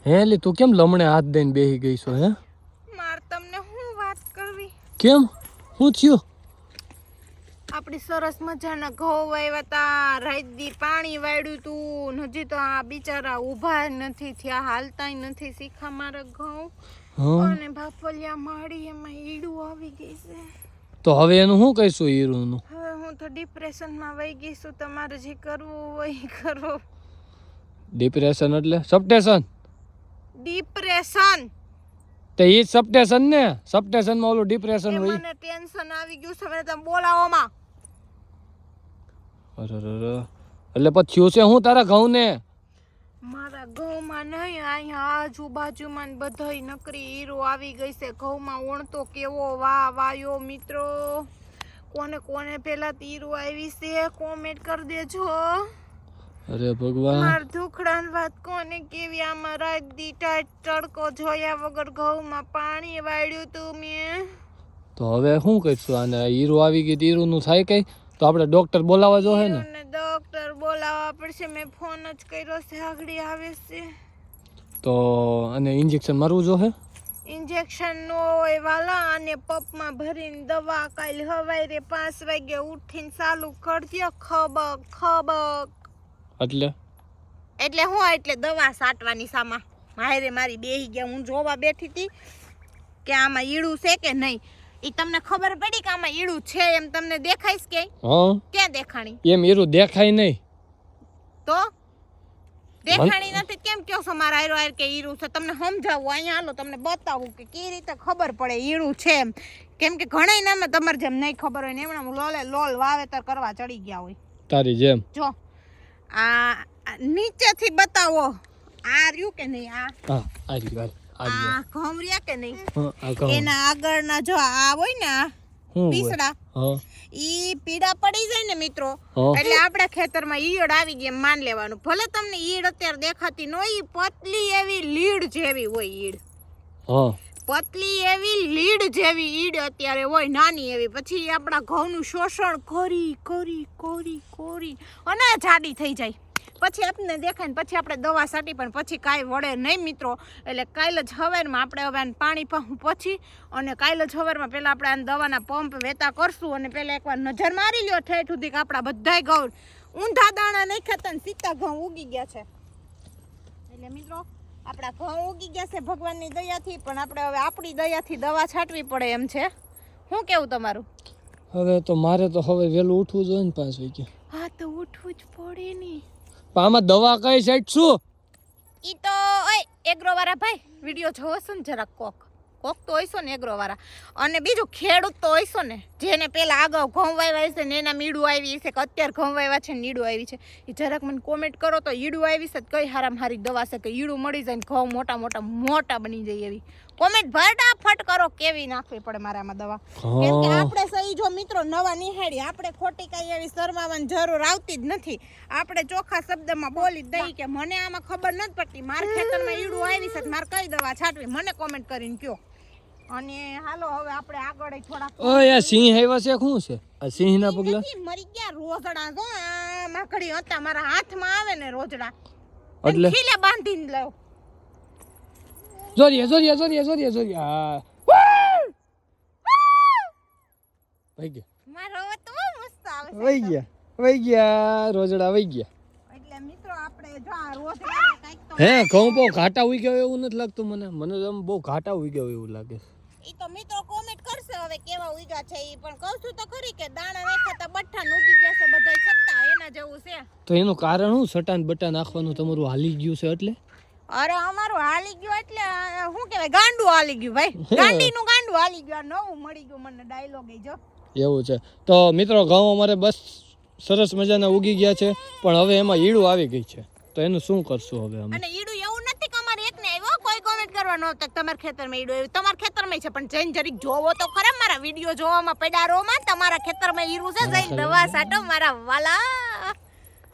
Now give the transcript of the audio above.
હે લી તું કેમ લમણે હાથ દઈને બેહી ગઈ છો હે? માર તમને શું વાત કરવી? કેમ શું થયું? આપણી સરસ મજાના ઘઉં વાવ્યા તા, રાત દી પાણી વાળ્યું તું, હજી તો આ બિચારા ઊભા નથી થયા, હાલતાય નથી શીખા મારા ઘઉં. અને બાપલિયા માડી એમાં ઈડું આવી ગઈ છે. તો હવે એનું શું કહીશું હીરુનું? હવે હું તો ડિપ્રેશનમાં વહી ગઈ છું. તમારે જે કરવું હોય એ કરો. ડિપ્રેશન એટલે સબટેશન? ડિપ્રેશન તે ઈ સબટેશન ને, સબટેશન માં ઓલું ડિપ્રેશન હોય. મને ટેન્શન આવી ગયું છે, મને તમે બોલાવો માં. અરે એટલે પછી છે હું તારા ઘઉં ને? મારા ઘઉંમાં નહીં, અહીંયા આજુબાજુમાં બધાય નકરી હીરો આવી ગઈ છે. ઘઉંમાં ઓણતો કેવો વાયો મિત્રો. કોને કોને પેલા તીરો આવી છે કોમેન્ટ કરી દેજો. અરે ભગવાન, માર દુખડાની વાત કોને કેવી. આમાં રાત દી તડકો જોયા વગર ઘઉંમાં પાણી વાળ્યું તું મેં. તો હવે શું કરીશું આને? હીરો આવી ગઈ, હીરો નું થાય કઈ? તો આપણે ડોક્ટર બોલાવવા જોહે ને? ડોક્ટર બોલાવવા પડશે. મેં ફોન જ કર્યો છે, આગળ આવે છે. તો અને ઇન્જેક્શન મારવું જોહે? ઇન્જેક્શન નો હોય વાલા, અને પપમાં ભરીને દવા કાલ હવારે 5 વાગે ઉઠીને ચાલુ કરજો. ખબક એટલે હું એટલે દવા સાટવાની સામા મારે મારી બેહી ગયા. હું જોવા બેઠી હતી કે આમાં ઈડું છે કે નહીં. ઈ તમને ખબર પડી કે આમાં ઈડું છે એમ તમને દેખાઈશ કે? હા. ક્યાં દેખાણી? એમ ઈડું દેખાય નહીં. તો દેખાણી નથી કેમ કહો છો મારા આયરો આયર કે ઈડું છે? તમને સમજાવું, અહીંયા હાલો તમને બતાવું કે કઈ રીતે ખબર પડે ઈડું છે એમ. કેમ કે ઘણા નામે તમારે જેમ નહીં ખબર હોય ને એમણે લોલ વાવેતર કરવા ચડી ગયા હોય તારી જેમ. જો આ નીચેથી બતાવો. આ રહ્યું કે નહીં? આ રહ્યું. આ ઘઉં રહ્યા કે નહીં? એના આગળના જો આ હોય ને આ પીસડા, ઈ પીડા પડી જાય ને મિત્રો, એટલે આપણા ખેતરમાં ઈયળ આવી ગઈ એમ માન લેવાનું. ભલે તમને ઈડ અત્યારે દેખાતી ન હોય, પતલી એવી લીડ જેવી હોય ઈડ. પતલી એવી લીડ જેવી ઈડ અત્યારે હોય, નાની એવી. પછી આપણા ઘઉંનું શોષણ કરી કરી કરી કરી અને જાડી થઈ જાય. પછી આપણને દેખાય ને પછી આપણે દવા છાંટી, પણ પછી કાંઈ વળે નહીં મિત્રો. એટલે કાલે જ સવારમાં આપણે હવે આને પાણી પછી અને કાલે જ સવારમાં પહેલાં આપણે આને દવાના પંપ વેતા કરશું. અને પહેલાં એકવાર નજર મારી લ્યો ઠેઠ સુધી કે આપણા બધાય ઘઉં ઊંધા દાણા નહીં ખાતા ને સીતા ઘઉં ઉગી ગયા છે. એટલે મિત્રો આપણા ઘઉં ઉગી ગયા છે ભગવાનની દયાથી, પણ આપણે હવે આપણી દયાથી દવા છાંટવી પડે એમ છે. શું કેવું તમારું? હવે તો મારે તો હવે વહેલું ઉઠવું જોઈએ ને 5 વાગે. હા તો ઉઠવું જ પડે ને. આમાં દવા કઈ સાઈડ શું? ઈ તો ઓય એગ્રો વાળા ભાઈ વિડિયો જોવો છો ને જરાક કોક તો હોઈશો ને એગ્રો વાળા. અને બીજું ખેડૂત તો હોઈશો ને જેને પેલા આગળ ઘઉં વાવ્યા છે ને એના મીડું આવી છે કે અત્યારે ઘઉં વાવ્યા છે ને ઈડું આવી છે, એ જરાક મને કોમેન્ટ કરો તો ઈડું આવી છે કઈ હારામાં હારી દવા છે કે ઈડું મળી જાય ને ઘઉં મોટા બની જાય એવી કોમેન્ટ ફટાફટ કરો. કેવી નાખવી પડે મારામાં દવા? કેમ કે આપણે સહી જો મિત્રો નવા નિહાળી, આપણે ખોટી કઈ એવી શરમાવાની જરૂર આવતી જ નથી. આપણે ચોખ્ખા શબ્દમાં બોલી દઈ કે મને આમાં ખબર નથી પડતી, મારા ખેતરમાં ઈડું આવી છે, મારે કઈ દવા છાંટવી મને કોમેન્ટ કરીને કયો. અને હાલો હવે આપણે આગળ થોડા. ઓય આ સિંહ આવ્યા છે, શું છે આ સિંહના પગલા? મરી ગયા રોજડા. જો આ માખડી હતા મારા હાથમાં આવે ને રોજડા, એટલે ખીલે બાંધીને લાવ. જોરિયા હા વઈ ગયા. મારો અવાજ તો બહુ મસ્ત આવે છે. વઈ ગયા રોજડા વઈ ગયા. એટલે મિત્રો આપણે જો આ રોજડા કઈક તો હે ઘઉં બહુ ઘાટા ઉઈ ગયો એવું નથી લાગતું મને તો બહુ ઘાટા ઉઈ ગયો એવું લાગે. ઈ તો મિત્રો કોમેન્ટ કરશે હવે કેવા ઉગ્યા છે ઈ. પણ કહું છું તો ખરી કે દાણા નાખાતા બઠ્ઠા ઉગી ગયા છે બધાય સત્તા એના જેવું છે. તો એનું કારણ શું? સટાન બટા નાખવાનું તમારું હાલી ગયું છે એટલે? અરે અમારું હાલી ગયું એટલે શું કહેવાય, ગાંડું હાલી ગયું ભાઈ. ગાંડીનું ગાંડું હાલી ગયું. નવું મળી ગયું મને ડાયલોગ એ જો એવું છે. તો મિત્રો ઘઉં અમારે બસ સરસ મજાના ઉગી ગયા છે, પણ હવે એમાં ઈડું આવી ગઈ છે. તો એનું શું કરશું હવે અમે? અને ઈડું એવું નથી કે અમારે એકને આવ્યો, કોઈ કોમેન્ટ કરવા ન હોતા તમારા ખેતરમાં ઈડું આવ્યું. તમારા ખેતરમાં છે પણ જઈને જરીક જોવો તો ખરા. મારા વિડિયો જોવામાં પડારોમાં તમારા ખેતરમાં ઈડું છે, જઈને દવા છાંટો મારા વાલા.